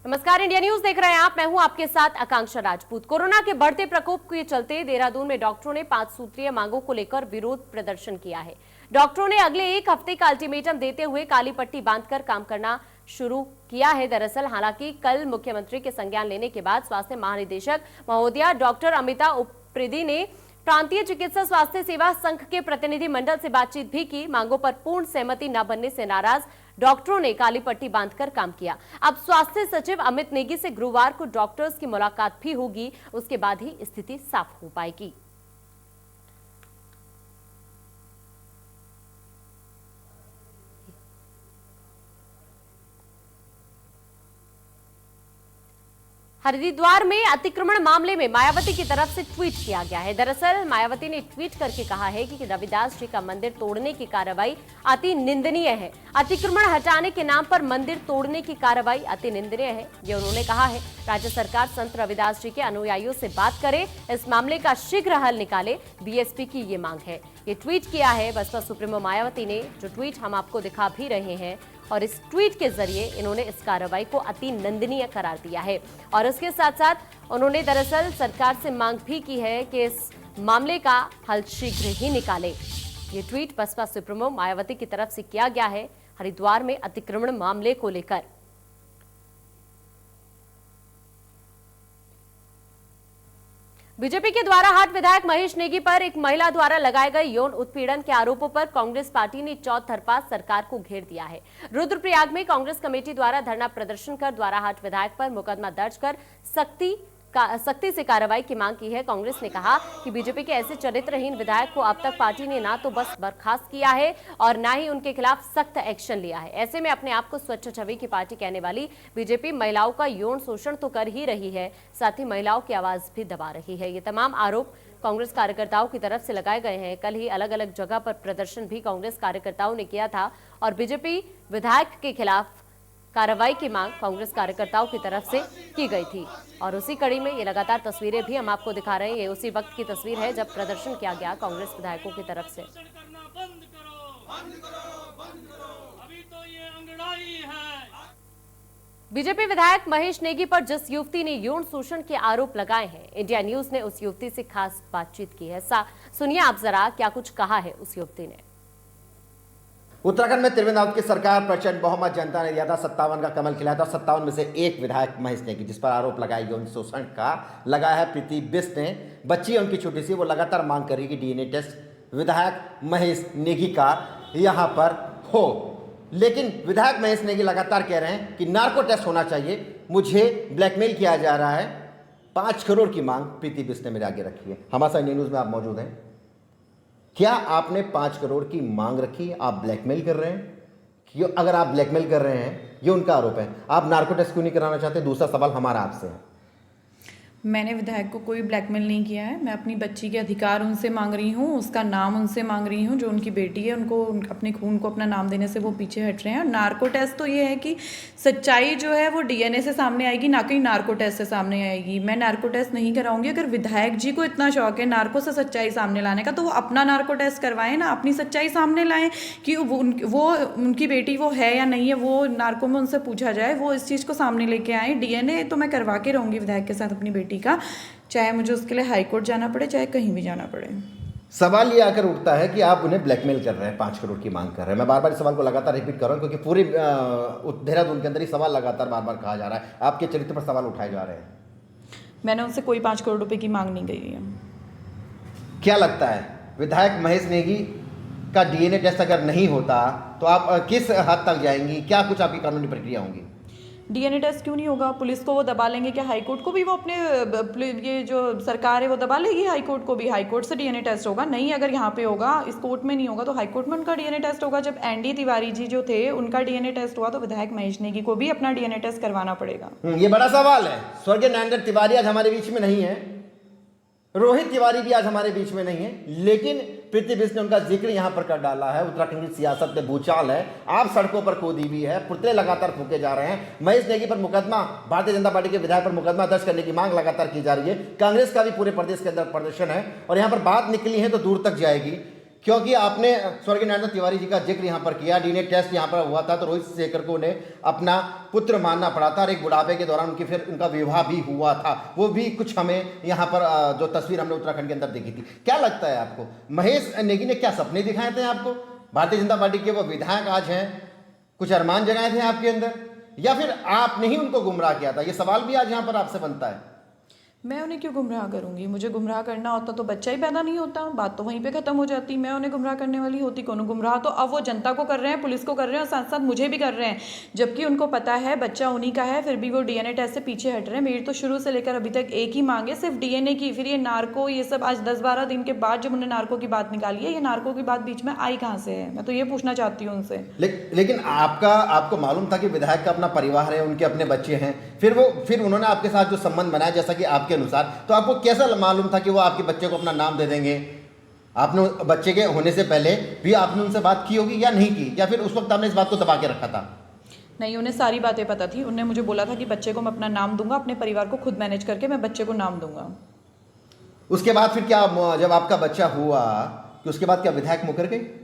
नमस्कार, India news देख रहे हैं आप। मैं हूं आपके साथ आकांक्षा राजपूत। कोरोना के बढ़ते प्रकोप के चलते देहरादून में डॉक्टरों ने 5 सूत्रीय मांगों को लेकर विरोध प्रदर्शन किया है। डॉक्टरों ने अगले 1 हफ्ते का अल्टीमेटम देते हुए काली पट्टी बांधकर काम करना शुरू किया है। दरअसल हालांकि कल मुख्यमंत्री के संज्ञान लेने के बाद स्वास्थ्य महानिदेशक महोदया डॉक्टर अमिता उप्रेती ने प्रांतीय चिकित्सा स्वास्थ्य सेवा संघ के प्रतिनिधि मंडल से बातचीत भी की। मांगों पर पूर्ण सहमति न बनने से नाराज डॉक्टरों ने काली पट्टी बांधकर काम किया। अब स्वास्थ्य सचिव अमित नेगी से गुरुवार को डॉक्टर्स की मुलाकात भी होगी, उसके बाद ही स्थिति साफ हो पाएगी। हरिद्वार में अतिक्रमण मामले में मायावती की तरफ से ट्वीट किया गया है। दरअसल मायावती ने ट्वीट करके कहा है कि रविदास जी का मंदिर तोड़ने की कार्रवाई अति निंदनीय है। अतिक्रमण हटाने के नाम पर मंदिर तोड़ने की कार्रवाई अति निंदनीय है, ये उन्होंने कहा है। राज्य सरकार संत रविदास जी के अनुयायियों से बात करे, इस मामले का शीघ्र हल निकाले, बीएसपी की ये मांग है। ये ट्वीट किया है बसपा सुप्रीमो मायावती ने, जो ट्वीट हम आपको दिखा भी रहे हैं। और इस ट्वीट के जरिए इन्होंने इस कार्रवाई को अति निंदनीय करार दिया है। और इसके साथ साथ उन्होंने दरअसल सरकार से मांग भी की है कि इस मामले का हल शीघ्र ही निकाले। ये ट्वीट बसपा सुप्रीमो मायावती की तरफ से किया गया है हरिद्वार में अतिक्रमण मामले को लेकर। बीजेपी के द्वाराहाट विधायक महेश नेगी पर एक महिला द्वारा लगाए गए यौन उत्पीड़न के आरोपों पर कांग्रेस पार्टी ने चौतरफा सरकार को घेर दिया है। रुद्रप्रयाग में कांग्रेस कमेटी द्वारा धरना प्रदर्शन कर द्वाराहाट विधायक पर मुकदमा दर्ज कर सख्ती से कार्रवाई की मांग की है। कांग्रेस ने कहा कि बीजेपी के ऐसे चरित्रहीन विधायक को अब तक पार्टी ने ना तो बस बर्खास्त किया है और ना ही उनके खिलाफ सख्त एक्शन लिया है। ऐसे में अपने आप को स्वच्छ छवि की पार्टी कहने वाली बीजेपी महिलाओं का यौन शोषण तो कर ही रही है, साथ ही महिलाओं की आवाज भी दबा रही है। ये तमाम आरोप कांग्रेस कार्यकर्ताओं की तरफ से लगाए गए हैं। कल ही अलग अलग जगह पर प्रदर्शन भी कांग्रेस कार्यकर्ताओं ने किया था और बीजेपी विधायक के खिलाफ कार्रवाई की मांग कांग्रेस कार्यकर्ताओं की तरफ से की गई थी। और उसी कड़ी में ये लगातार तस्वीरें भी हम आपको दिखा रहे हैं। ये उसी वक्त की तस्वीर है जब प्रदर्शन किया गया कांग्रेस विधायकों की तरफ से। बीजेपी विधायक महेश नेगी पर जिस युवती ने यौन शोषण के आरोप लगाए हैं, इंडिया न्यूज ने उस युवती से खास बातचीत की है। सुनिए आप जरा क्या कुछ कहा है उस युवती ने। उत्तराखंड में त्रिवेंद्र रावत की सरकार प्रचंड बहुमत जनता ने दिया था, 57 का कमल खिलाया था। 57 में से एक विधायक महेश नेगी जिस पर आरोप लगाया यौन शोषण का लगाया है प्रीति बिष्ट ने। बच्ची है उनकी छोटी सी, वो लगातार मांग कर रही है कि डीएनए टेस्ट विधायक महेश नेगी का यहाँ पर हो। लेकिन विधायक महेश नेगी लगातार कह रहे हैं कि नार्को टेस्ट होना चाहिए, मुझे ब्लैकमेल किया जा रहा है। 5 करोड़ की मांग प्रीति बिष्ट ने मेरे आगे रखी है। हमारे साथ इंडिया न्यूज़ में आप मौजूद हैं। क्या आपने 5 करोड़ की मांग रखी? आप ब्लैकमेल कर रहे हैं? क्यों? अगर आप ब्लैकमेल कर रहे हैं, ये उनका आरोप है, आप नार्को टेस्ट क्यों नहीं कराना चाहते? दूसरा सवाल हमारा आपसे है। मैंने विधायक को कोई ब्लैकमेल नहीं किया है। मैं अपनी बच्ची के अधिकार उनसे मांग रही हूँ, उसका नाम उनसे मांग रही हूँ। जो उनकी बेटी है उनको अपने खून को अपना नाम देने से वो पीछे हट रहे हैं। और नार्को टेस्ट तो ये है कि सच्चाई जो है वो डीएनए से सामने आएगी, ना कि नार्को टेस्ट से सामने आएगी। मैं नार्को टेस्ट नहीं कराऊंगी। अगर विधायक जी को इतना शौक है नार्को से सच्चाई सामने लाने का, तो वो अपना नार्को टेस्ट करवाएं ना, अपनी सच्चाई सामने लाएं कि वो उनकी बेटी वो है या नहीं है। वो नार्को में उनसे पूछा जाए, वो इस चीज़ को सामने लेके आए। डीएनए तो मैं करवा के रहूँगी विधायक के साथ अपनी बेटी का, चाहे मुझे उसके लिए हाई कोर्ट जाना पड़े, चाहे कहीं भी जाना पड़े। सवाल ये आकर उठता है कि आप उन्हें ब्लैकमेल कर रहे हैं, 5 करोड़ की मांग कर रहे हैं। मैं बार बार इस सवाल को लगातार रिपीट कर रहा हूं क्योंकि पूरी देहरादून के अंदर ही सवाल लगातार बार बार कहा जा रहा है, आपके चरित्र पर सवाल उठाए जा रहे हैं। मैंने उनसे कोई 5 करोड़ रुपए की मांग नहीं गई है। क्या लगता है विधायक महेश नेगी का डीएनए टेस्ट अगर नहीं होता तो आप किस हद तक जाएंगी? क्या कुछ आपकी कानूनी प्रक्रिया होंगी? डीएनए टेस्ट क्यों नहीं होगा? पुलिस को वो दबा लेंगे क्या? हाई कोर्ट को भी वो अपने ये जो सरकार है वो दबा लेगी हाई कोर्ट को भी। हाई कोर्ट से डीएनए टेस्ट होगा। नहीं, अगर यहाँ पे होगा, इस कोर्ट में नहीं होगा तो हाई कोर्ट में उनका डीएनए टेस्ट होगा। जब एनडी तिवारी जी जो थे उनका डीएनए टेस्ट हुआ तो विधायक महेश नेगी को भी अपना डीएनए टेस्ट करवाना पड़ेगा। ये बड़ा सवाल है। स्वर्गीय नरेंद्र तिवारी आज हमारे बीच में नहीं है, रोहित तिवारी भी आज हमारे बीच में नहीं है, लेकिन प्रीति बिष्ट ने उनका जिक्र यहां पर कर डाला है। उत्तराखंड की सियासत में भूचाल है, आप सड़कों पर कूदी हुई है, पुतले लगातार फूके जा रहे हैं। महेश नेगी पर मुकदमा, भारतीय जनता पार्टी के विधायक पर मुकदमा दर्ज करने की मांग लगातार की जा रही है। कांग्रेस का भी पूरे प्रदेश के अंदर प्रदर्शन है और यहां पर बात निकली है तो दूर तक जाएगी। क्योंकि आपने स्वर्गीय नरेंद्र तिवारी जी का जिक्र यहाँ पर किया, डीएनए टेस्ट यहाँ पर हुआ था तो रोहित शेखर को उन्हें अपना पुत्र मानना पड़ा था और एक बुढ़ापे के दौरान उनकी फिर उनका विवाह भी हुआ था। वो भी कुछ हमें यहाँ पर जो तस्वीर हमने उत्तराखंड के अंदर देखी थी। क्या लगता है आपको, महेश नेगी ने क्या सपने दिखाए थे आपको? भारतीय जनता पार्टी के वो विधायक आज हैं, कुछ अरमान जगाए थे आपके अंदर, या फिर आपने ही उनको गुमराह किया था? ये सवाल भी आज यहाँ पर आपसे बनता है। मैं उन्हें क्यों गुमराह करूंगी? मुझे गुमराह करना होता तो बच्चा ही पैदा नहीं होता, बात तो वहीं पे खत्म हो जाती। मैं उन्हें गुमराह करने वाली होती कौन? गुमराह तो अब वो जनता को कर रहे हैं, पुलिस को कर रहे हैं और साथ साथ मुझे भी कर रहे हैं, जबकि उनको पता है बच्चा उन्हीं का है, फिर भी वो डीएनए टेस्ट से पीछे हट रहे हैं। मेरी तो शुरू से लेकर अभी तक एक ही मांग है, सिर्फ डीएनए की। फिर ये नार्को, ये सब आज 10-12 दिन के बाद जब उन्होंने नार्को की बात निकाली है, ये नार्को की बात बीच में आई कहाँ से है? मैं तो ये पूछना चाहती हूँ उनसे। लेकिन आपको मालूम था कि विधायक का अपना परिवार है, उनके अपने बच्चे हैं, फिर उन्होंने आपके साथ जो संबंध बनाया जैसा कि आपके अनुसार, तो आपको कैसा मालूम था कि वो आपके बच्चे को अपना नाम दे देंगे? आपने बच्चे के होने से पहले भी आपने उनसे बात की होगी या नहीं की, या फिर उस वक्त आपने इस बात को दबा के रखा था? नहीं, उन्हें सारी बातें पता थी। उन्होंने मुझे बोला था कि बच्चे को मैं अपना नाम दूंगा, अपने परिवार को खुद मैनेज करके मैं बच्चे को नाम दूंगा। उसके बाद फिर क्या, जब आपका बच्चा हुआ कि उसके बाद क्या विधायक मुकर गए?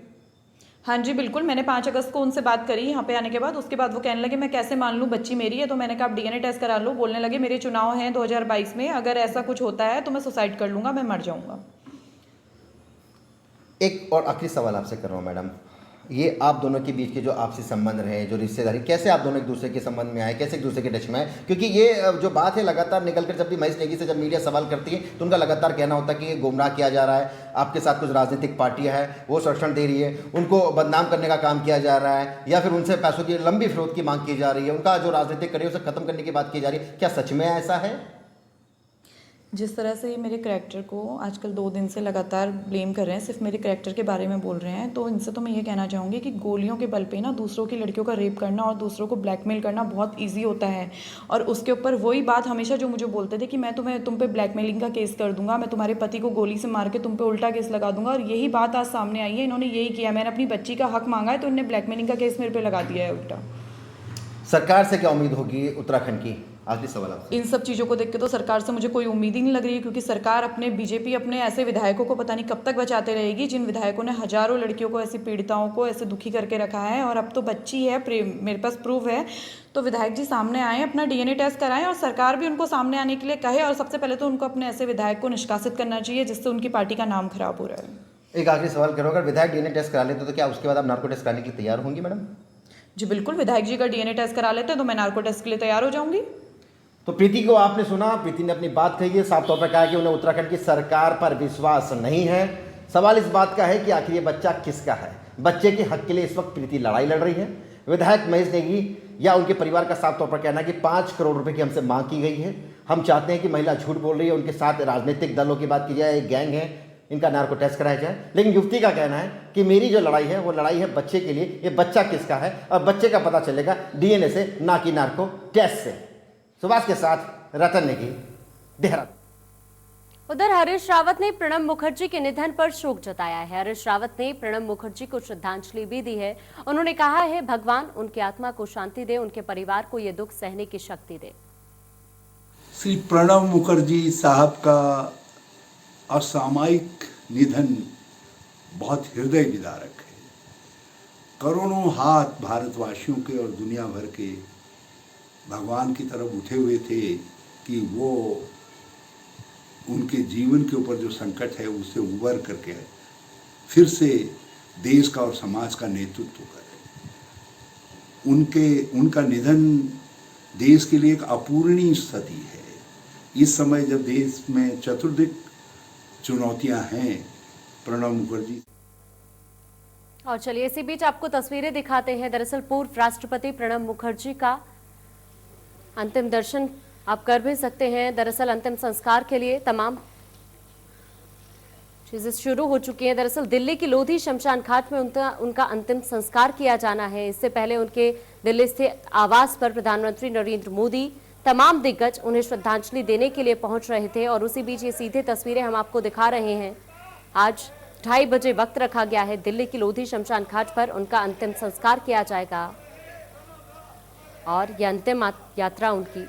हाँ जी बिल्कुल, मैंने 5 अगस्त को उनसे बात करी यहाँ पे आने के बाद। उसके बाद वो कहने लगे मैं कैसे मान लूँ, बच्ची मेरी है। तो मैंने कहा आप डीएनए टेस्ट करा लो। बोलने लगे मेरे चुनाव हैं 2022 में, अगर ऐसा कुछ होता है तो मैं सुसाइड कर लूँगा, मैं मर जाऊँगा। एक और आखिरी सवाल आपसे कर रहा हूँ मैडम, ये आप दोनों के बीच के जो आपसी संबंध रहे, जो रिश्तेदारी, कैसे आप दोनों एक दूसरे के संबंध में आए, कैसे एक दूसरे के टच में आए? क्योंकि ये जो बात है लगातार निकल कर, जब भी महेश नेगी से जब मीडिया सवाल करती है तो उनका लगातार कहना होता है कि ये गुमराह किया जा रहा है, आपके साथ कुछ राजनीतिक पार्टियां हैं वो संरक्षण दे रही है, उनको बदनाम करने का काम किया जा रहा है, या फिर उनसे पैसों की लंबी फिरौत की मांग की जा रही है, उनका जो राजनीतिक करियर उसे खत्म करने की बात की जा रही है। क्या सच में ऐसा है? जिस तरह से ये मेरे करैक्टर को आजकल 2 दिन से लगातार ब्लेम कर रहे हैं, सिर्फ मेरे करैक्टर के बारे में बोल रहे हैं, तो इनसे तो मैं ये कहना चाहूँगी कि गोलियों के बल पे ना दूसरों की लड़कियों का रेप करना और दूसरों को ब्लैकमेल करना बहुत इजी होता है। और उसके ऊपर वही बात हमेशा जो मुझे बोलते थे कि मैं तुम पे ब्लैकमेलिंग का केस कर दूंगा, मैं तुम्हारे पति को गोली से मार के तुम पे उल्टा केस लगा दूंगा, और यही बात आज सामने आई है। इन्होंने यही किया, मैंने अपनी बच्ची का हक मांगा है तो इन्होंने ब्लैकमेलिंग का केस मेरे पे लगा दिया है उल्टा। सरकार से क्या उम्मीद होगी उत्तराखंड की? आखिरी सवाल आपसे। इन सब चीज़ों को देख के तो सरकार से मुझे कोई उम्मीद ही नहीं लग रही है, क्योंकि सरकार अपने बीजेपी अपने ऐसे विधायकों को पता नहीं कब तक बचाते रहेगी, जिन विधायकों ने हजारों लड़कियों को, ऐसी पीड़िताओं को ऐसे दुखी करके रखा है। और अब तो बच्ची है, मेरे पास प्रूफ है, तो विधायक जी सामने आए, अपना डीएनए टेस्ट कराएं और सरकार भी उनको सामने आने के लिए कहे। और सबसे पहले तो उनको अपने ऐसे विधायक को निष्कासित करना चाहिए जिससे उनकी पार्टी का नाम खराब हो रहा है। एक आखिरी सवाल करो, अगर विधायक डीएनए टेस्ट करा लेते तो क्या उसके बाद आप नार्को टेस्ट कराने के लिए तैयार होंगी मैडम? जी बिल्कुल, विधायक जी का डीएनए टेस्ट करा लेते हैं तो मैं नार्को टेस्ट के लिए तैयार हो जाऊंगी। तो प्रीति को आपने सुना, प्रीति ने अपनी बात कही है, साफ तौर पर कहा कि उन्हें उत्तराखंड की सरकार पर विश्वास नहीं है। सवाल इस बात का है कि आखिर ये बच्चा किसका है? बच्चे के हक के लिए इस वक्त प्रीति लड़ाई लड़ रही है। विधायक महेश नेगी या उनके परिवार का साफ तौर पर कहना है कि 5 करोड़ रुपए की हमसे मांग की गई है, हम चाहते हैं कि महिला झूठ बोल रही है, उनके साथ राजनीतिक दलों की बात की जाए, एक गैंग है, इनका नार्को टेस्ट कराया जाए। लेकिन युवती का कहना है कि मेरी जो लड़ाई है वो लड़ाई है बच्चे के लिए, ये बच्चा किसका है और बच्चे का पता चलेगा डीएनए से, ना कि नार्को टेस्ट से। सुभाष के साथ रतन नेगी, देहरादून। उधर हरीश रावत ने प्रणब मुखर्जी के निधन पर शोक जताया है। हरीश रावत ने प्रणब मुखर्जी को श्रद्धांजलि भी दी है। उन्होंने कहा है भगवान उनकी आत्मा को शांति दे, उनके परिवार को ये दुख सहने की शक्ति दे। श्री प्रणब मुखर्जी साहब का असामयिक निधन बहुत हृदय विदारक है। करोड़ों हाथ भारतवासियों के और दुनिया भर के भगवान की तरफ उठे हुए थे कि वो उनके जीवन के ऊपर जो संकट है उससे उबर करके फिर से देश का और समाज का नेतृत्व करें। उनका निधन देश के लिए एक अपूरणीय क्षति है। इस समय जब देश में चतुर्दिक चुनौतियां हैं, प्रणब मुखर्जी। और चलिए इसी बीच आपको तस्वीरें दिखाते हैं। दरअसल पूर्व राष्ट्रपति प्रणब मुखर्जी का अंतिम दर्शन आप कर भी सकते हैं। दरअसल अंतिम संस्कार के लिए तमाम चीजें शुरू हो चुकी हैं। दरअसल दिल्ली की लोधी शमशान घाट में उनका अंतिम संस्कार किया जाना है। इससे पहले उनके दिल्ली स्थित आवास पर प्रधानमंत्री नरेंद्र मोदी, तमाम दिग्गज उन्हें श्रद्धांजलि देने के लिए पहुंच रहे थे। और उसी बीच ये सीधे तस्वीरें हम आपको दिखा रहे हैं। आज 2:30 बजे वक्त रखा गया है। दिल्ली की लोधी शमशान घाट पर उनका अंतिम संस्कार किया जाएगा और यह अंतिम यात्रा उनकी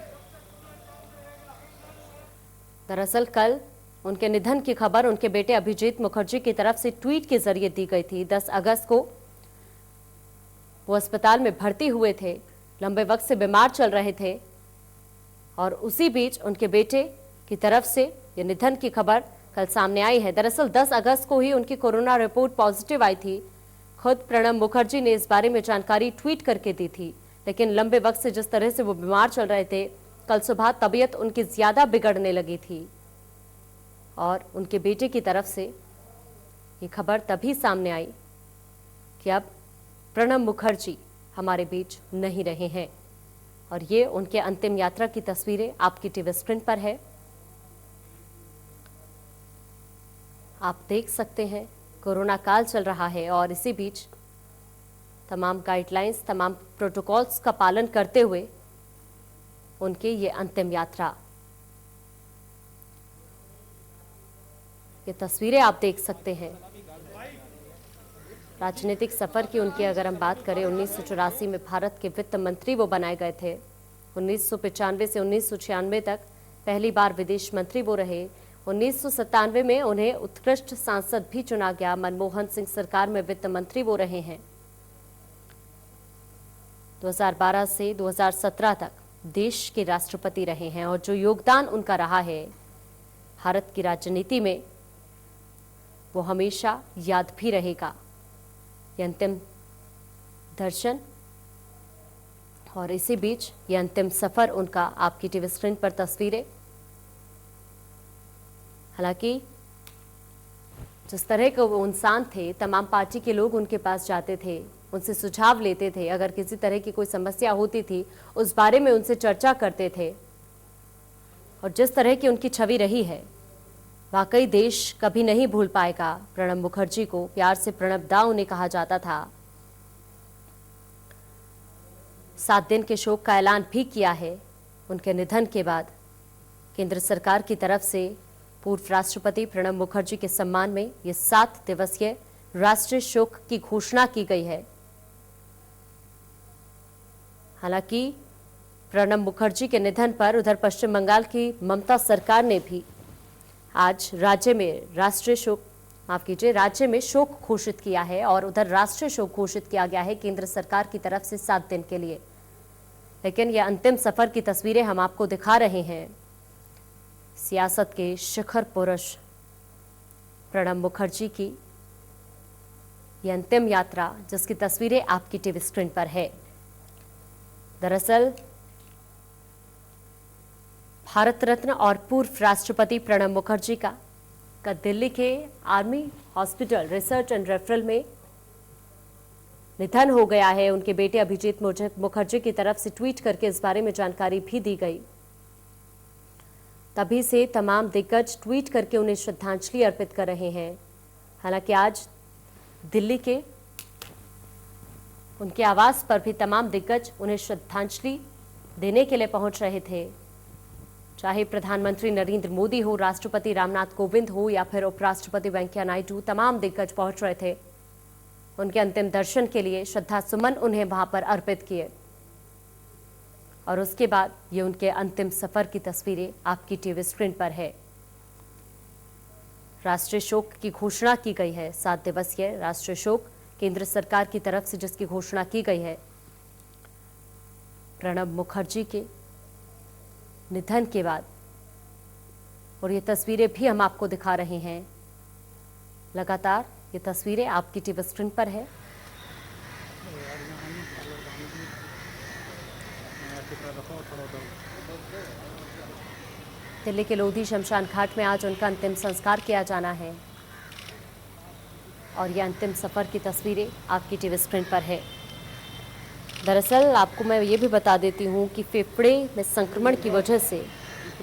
दरअसल कल उनके निधन की खबर उनके बेटे अभिजीत मुखर्जी की तरफ से ट्वीट के जरिए दी गई थी। 10 अगस्त को वो अस्पताल में भर्ती हुए थे, लंबे वक्त से बीमार चल रहे थे और उसी बीच उनके बेटे की तरफ से ये निधन की खबर कल सामने आई है। दरअसल 10 अगस्त को ही उनकी कोरोना रिपोर्ट पॉजिटिव आई थी। खुद प्रणब मुखर्जी ने इस बारे में जानकारी ट्वीट करके दी थी, लेकिन लंबे वक्त से जिस तरह से वो बीमार चल रहे थे, कल सुबह तबीयत उनकी ज्यादा बिगड़ने लगी थी और उनके बेटे की तरफ से ये खबर तभी सामने आई कि अब प्रणब मुखर्जी हमारे बीच नहीं रहे हैं और ये उनके अंतिम यात्रा की तस्वीरें आपकी टीवी स्क्रीन पर है। आप देख सकते हैं कोरोना काल चल रहा है और इसी बीच तमाम गाइडलाइंस, तमाम प्रोटोकॉल्स का पालन करते हुए उनकी ये अंतिम यात्रा, ये तस्वीरें आप देख सकते हैं। राजनीतिक सफर की उनकी अगर हम बात करें, 1984 में भारत के वित्त मंत्री वो बनाए गए थे। 1995 से 1996 तक पहली बार विदेश मंत्री वो रहे। 1997 में उन्हें उत्कृष्ट सांसद भी चुना गया। मनमोहन सिंह सरकार में वित्त मंत्री वो रहे हैं। 2012 से 2017 तक देश के राष्ट्रपति रहे हैं और जो योगदान उनका रहा है भारत की राजनीति में, वो हमेशा याद भी रहेगा। ये अंतिम दर्शन और इसी बीच ये अंतिम सफर उनका, आपकी टीवी स्क्रीन पर तस्वीरें। हालांकि जिस तरह के वो इंसान थे, तमाम पार्टी के लोग उनके पास जाते थे, उनसे सुझाव लेते थे, अगर किसी तरह की कोई समस्या होती थी उस बारे में उनसे चर्चा करते थे और जिस तरह की उनकी छवि रही है, वाकई देश कभी नहीं भूल पाएगा प्रणब मुखर्जी को। प्यार से प्रणब दा उन्हें कहा जाता था। 7 दिन के शोक का ऐलान भी किया है उनके निधन के बाद। केंद्र सरकार की तरफ से पूर्व राष्ट्रपति प्रणब मुखर्जी के सम्मान में ये 7 दिवसीय राष्ट्रीय शोक की घोषणा की गई है। हालांकि प्रणब मुखर्जी के निधन पर उधर पश्चिम बंगाल की ममता सरकार ने भी आज राज्य में शोक घोषित किया है और उधर राष्ट्रीय शोक घोषित किया गया है केंद्र सरकार की तरफ से 7 दिन के लिए। लेकिन यह अंतिम सफर की तस्वीरें हम आपको दिखा रहे हैं। सियासत के शिखर पुरुष प्रणब मुखर्जी की यह अंतिम यात्रा, जिसकी तस्वीरें आपकी टीवी स्क्रीन पर है। दरअसल भारत रत्न और पूर्व राष्ट्रपति प्रणब मुखर्जी का दिल्ली के army hospital research and referral में निधन हो गया है। उनके बेटे अभिजीत मुखर्जी की तरफ से ट्वीट करके इस बारे में जानकारी भी दी गई। तभी से तमाम दिग्गज ट्वीट करके उन्हें श्रद्धांजलि अर्पित कर रहे हैं। हालांकि आज दिल्ली के उनके आवास पर भी तमाम दिग्गज उन्हें श्रद्धांजलि देने के लिए पहुंच रहे थे। चाहे प्रधानमंत्री नरेंद्र मोदी हो, राष्ट्रपति रामनाथ कोविंद हो या फिर उपराष्ट्रपति वेंकैया नायडू, तमाम दिग्गज पहुंच रहे थे उनके अंतिम दर्शन के लिए, श्रद्धा सुमन उन्हें वहां पर अर्पित किए। और उसके बाद ये उनके अंतिम सफर की तस्वीरें आपकी टीवी स्क्रीन पर है। राष्ट्रीय शोक की घोषणा की गई है। 7 दिवसीय राष्ट्रीय शोक केंद्र सरकार की तरफ से जिसकी घोषणा की गई है प्रणब मुखर्जी के निधन के बाद। और ये तस्वीरें भी हम आपको दिखा रहे हैं। लगातार ये तस्वीरें आपकी टीवी स्क्रीन पर है। दिल्ली के लोधी शमशान घाट में आज उनका अंतिम संस्कार किया जाना है और ये अंतिम सफर की तस्वीरें आपकी टीवी स्क्रीन पर है। दरअसल आपको मैं ये भी बता देती हूँ कि फेफड़े में संक्रमण की वजह से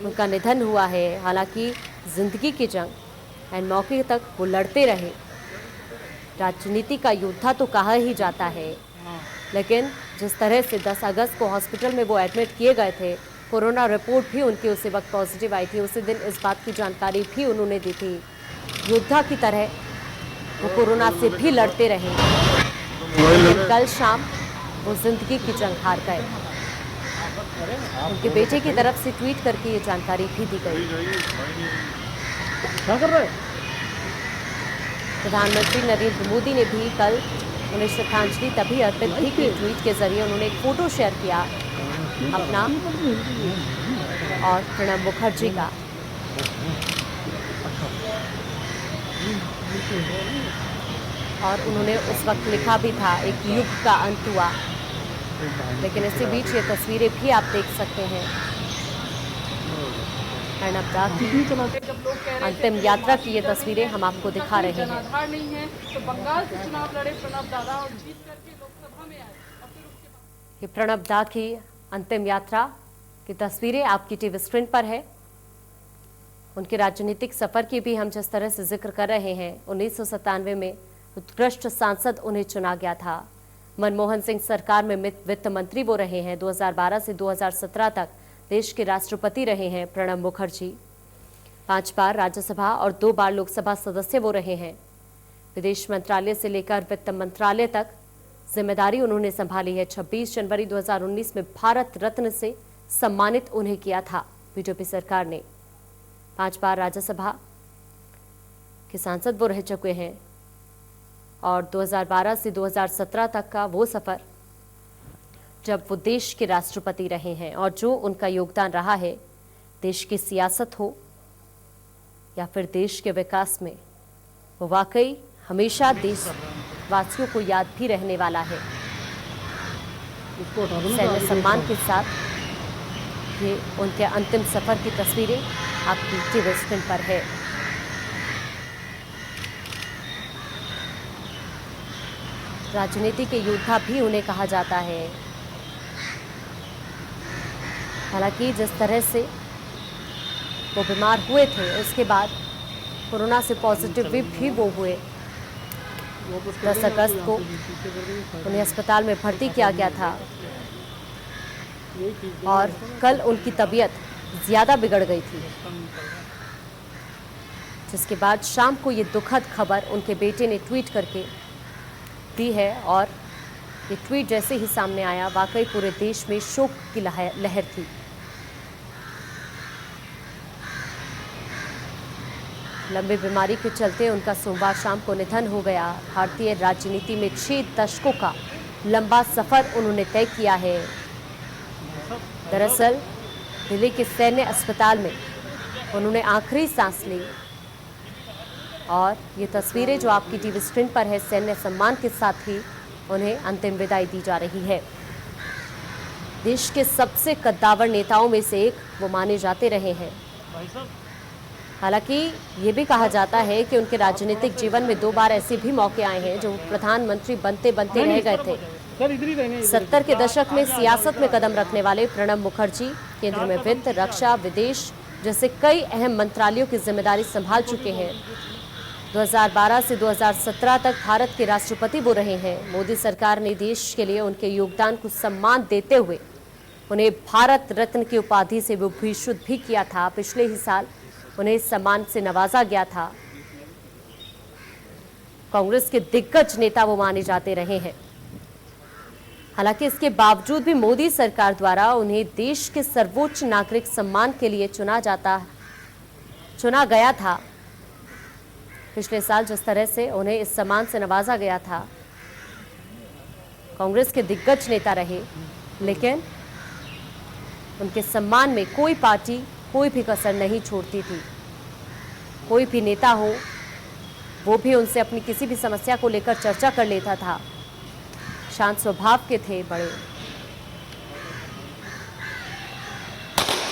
उनका निधन हुआ है। हालांकि जिंदगी की जंग एंड मौके तक वो लड़ते रहे। राजनीति का योद्धा तो कहा ही जाता है, लेकिन जिस तरह से 10 अगस्त को हॉस्पिटल में वो एडमिट किए गए थे, कोरोना रिपोर्ट भी उनकी उसी वक्त पॉजिटिव आई थी। उसी दिन इस बात की जानकारी भी उन्होंने दी थी। योद्धा की तरह वो कोरोना से भी लड़ते रहे, लेकिन कल शाम वो जिंदगी की जंग हार गए। उनके बेटे की तरफ से ट्वीट करके ये जानकारी भी दी गई। क्या कर रहा है? प्रधानमंत्री नरेंद्र मोदी ने भी कल उन्हें श्रद्धांजलि तभी अर्पित की कि ट्वीट के जरिए उन्होंने एक फोटो शेयर किया अपना और प्रणब मुखर्जी का। और उन्होंने उस वक्त लिखा भी था एक युग का अंत हुआ। लेकिन इसी बीच ये तस्वीरें भी आप देख सकते हैं प्रणब दा की अंतिम यात्रा की ये तस्वीरें हम आपको दिखा रहे हैं। आधार नहीं है तो बंगाल से चुनाव लड़े प्रणब दादा और जीत करके लोकसभा में आए और फिर उसके ये प्रणब दा की अंतिम यात्रा की तस्वीरें आपकी टीवी स्क्रीन पर है। उनके राजनीतिक सफर की भी हम जिस तरह से जिक्र कर रहे हैं, 1997 में उत्कृष्ट सांसद उन्हें चुना गया था। मनमोहन सिंह सरकार में वित्त मंत्री वो रहे हैं। 2012 से 2017 तक देश के राष्ट्रपति रहे हैं प्रणब मुखर्जी। 5 बार राज्यसभा और 2 बार लोकसभा सदस्य वो रहे हैं। विदेश मंत्रालय से लेकर वित्त मंत्रालय तक जिम्मेदारी उन्होंने संभाली है। 26 जनवरी 2019 में भारत रत्न से सम्मानित उन्हें किया था बीजेपी सरकार ने। 5 बार राज्यसभा के सांसद वो रह चुके हैं और 2012 से 2017 तक का वो सफर जब वो देश के राष्ट्रपति रहे हैं और जो उनका योगदान रहा है देश की सियासत हो या फिर देश के विकास में, वो वाकई हमेशा देशवासियों को याद भी रहने वाला है। सैन्य सम्मान के साथ ये उनके अंतिम सफर की तस्वीरें आपकी टीवी स्क्रीन पर है। राजनीति के योद्धा भी उन्हें कहा जाता है। हालांकि जिस तरह से वो बीमार हुए थे उसके बाद कोरोना से पॉजिटिव भी वो हुए। 10 अगस्त को उन्हें अस्पताल में भर्ती किया गया था और कल उनकी तबीयत ज़्यादा बिगड़ गई थी, जिसके बाद शाम को ये दुखद खबर उनके बेटे ने ट्वीट करके दी है। और ये ट्वीट जैसे ही सामने आया वाकई पूरे देश में शोक की लहर थी। लंबी बीमारी के चलते उनका सोमवार शाम को निधन हो गया। भारतीय राजनीति में 6 दशकों का लंबा सफर उन्होंने तय किया है। दरअसल दिल्ली के सैन्य अस्पताल में उन्होंने आखिरी सांस ली और ये तस्वीरें जो आपकी टीवी स्क्रीन पर है, सैन्य सम्मान के साथ ही उन्हें अंतिम विदाई दी जा रही है। देश के सबसे कद्दावर नेताओं में से एक वो माने जाते रहे हैं। हालांकि ये भी कहा जाता है कि उनके राजनीतिक जीवन में 2 बार ऐसे भी मौके आए हैं जो प्रधानमंत्री बनते बनते रह गए थे। 70 के दशक में सियासत में कदम रखने वाले प्रणब मुखर्जी केंद्र में वित्त, रक्षा, विदेश जैसे कई अहम मंत्रालयों की जिम्मेदारी संभाल चुके हैं। 2012 से 2017 तक भारत के राष्ट्रपति वो रहे हैं। मोदी सरकार ने देश के लिए उनके योगदान को सम्मान देते हुए उन्हें भारत रत्न की उपाधि से विभूषित भी किया था। पिछले ही साल उन्हें इस सम्मान से नवाजा गया था। कांग्रेस के दिग्गज नेता वो माने जाते रहे हैं। हालांकि इसके बावजूद भी मोदी सरकार द्वारा उन्हें देश के सर्वोच्च नागरिक सम्मान के लिए चुना गया था। पिछले साल जिस तरह से उन्हें इस सम्मान से नवाजा गया था, कांग्रेस के दिग्गज नेता रहे, लेकिन उनके सम्मान में कोई पार्टी कोई भी कसर नहीं छोड़ती थी। कोई भी नेता हो वो भी उनसे अपनी किसी भी समस्या को लेकर चर्चा कर लेता था। शांत स्वभाव के थे बड़े।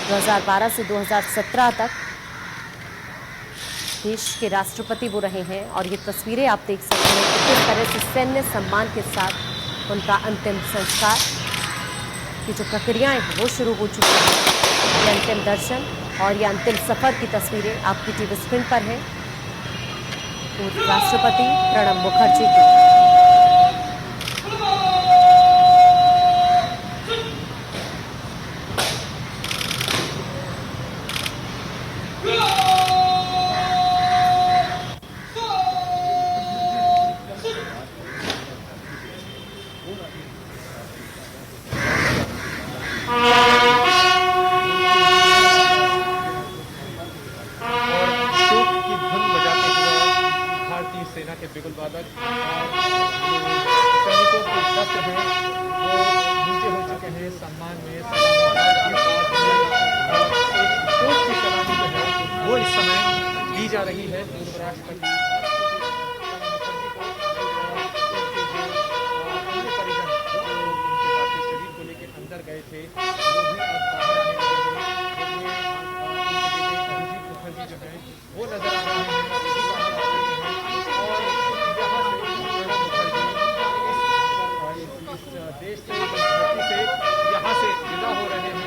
2012 से 2017 तक देश के राष्ट्रपति वो रहे हैं और ये तस्वीरें आप देख सकते हैं कि किस तरह से सैन्य सम्मान के साथ उनका अंतिम संस्कार की जो प्रक्रियाएं हैं वो शुरू हो चुकी हैं। ये अंतिम दर्शन और ये अंतिम सफर की तस्वीरें आपकी टीवी स्क्रीन पर है राष्ट्रपति प्रणब मुखर्जी की। राष्ट्रपति प्रणब मुखर्जी को अन्य परिजन जो उनके पार्थिव शरीर को लेकर अंदर गए थे वो भी अब बाहर आने लगे हैं। जिसमें उनके बेटे अभिजीत मुखर्जी जो हैं वो नजर आ रहे हैं, वो भी बाहर आ रहे हैं और यहाँ से प्रणब मुखर्जी इस देश से, इस धरती से यहाँ से विदा हो रहे हैं।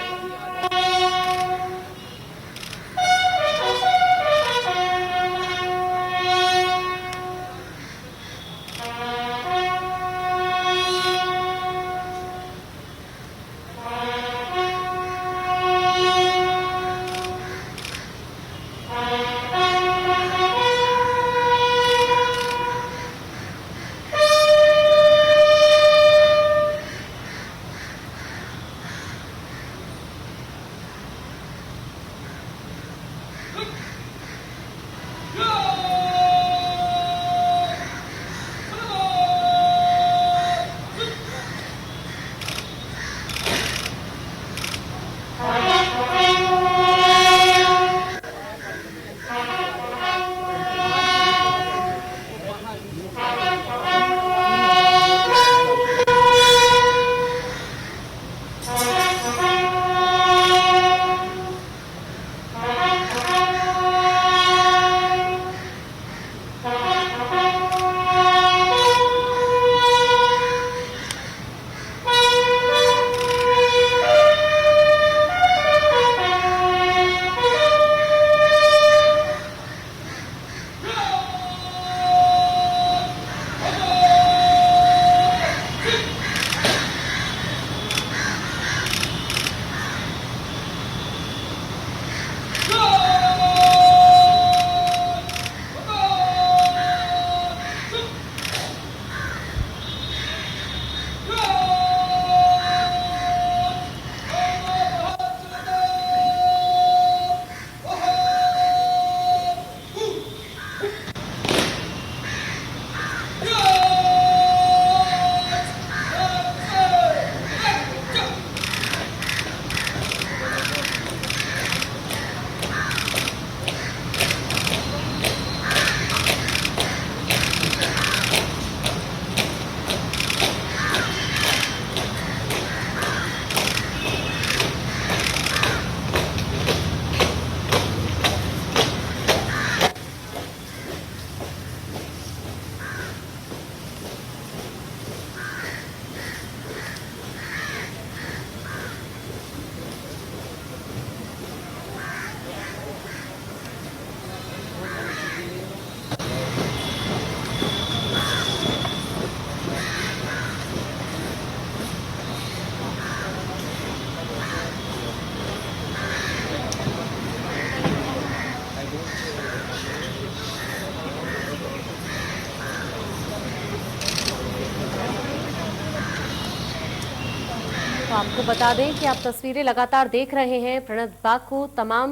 तो आपको बता दें कि आप तस्वीरें लगातार देख रहे हैं। प्रणब बाग को तमाम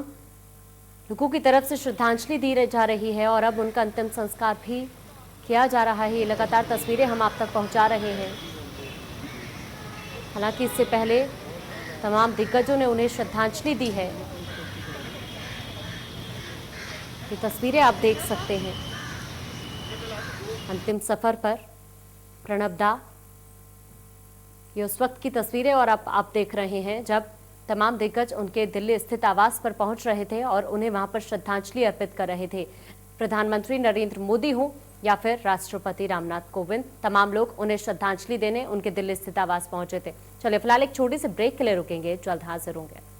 लोगों की तरफ से श्रद्धांजलि दी जा रही है और अब उनका अंतिम संस्कार भी किया जा रहा है। ये लगातार तस्वीरें हम आप तक पहुंचा रहे हैं। हालांकि इससे पहले तमाम दिग्गजों ने उन्हें श्रद्धांजलि दी है। ये तस्वीरें आप देख सकते हैं। अंतिम सफर पर प्रणब दा, ये उस वक्त की तस्वीरें और अब आप देख रहे हैं जब तमाम दिग्गज उनके दिल्ली स्थित आवास पर पहुंच रहे थे और उन्हें वहां पर श्रद्धांजलि अर्पित कर रहे थे। प्रधानमंत्री नरेंद्र मोदी हो या फिर राष्ट्रपति रामनाथ कोविंद, तमाम लोग उन्हें श्रद्धांजलि देने उनके दिल्ली स्थित आवास पहुंचे थे। चलिए फिलहाल एक छोटी सी ब्रेक के लिए रुकेंगे, जल्द हाजिर होंगे।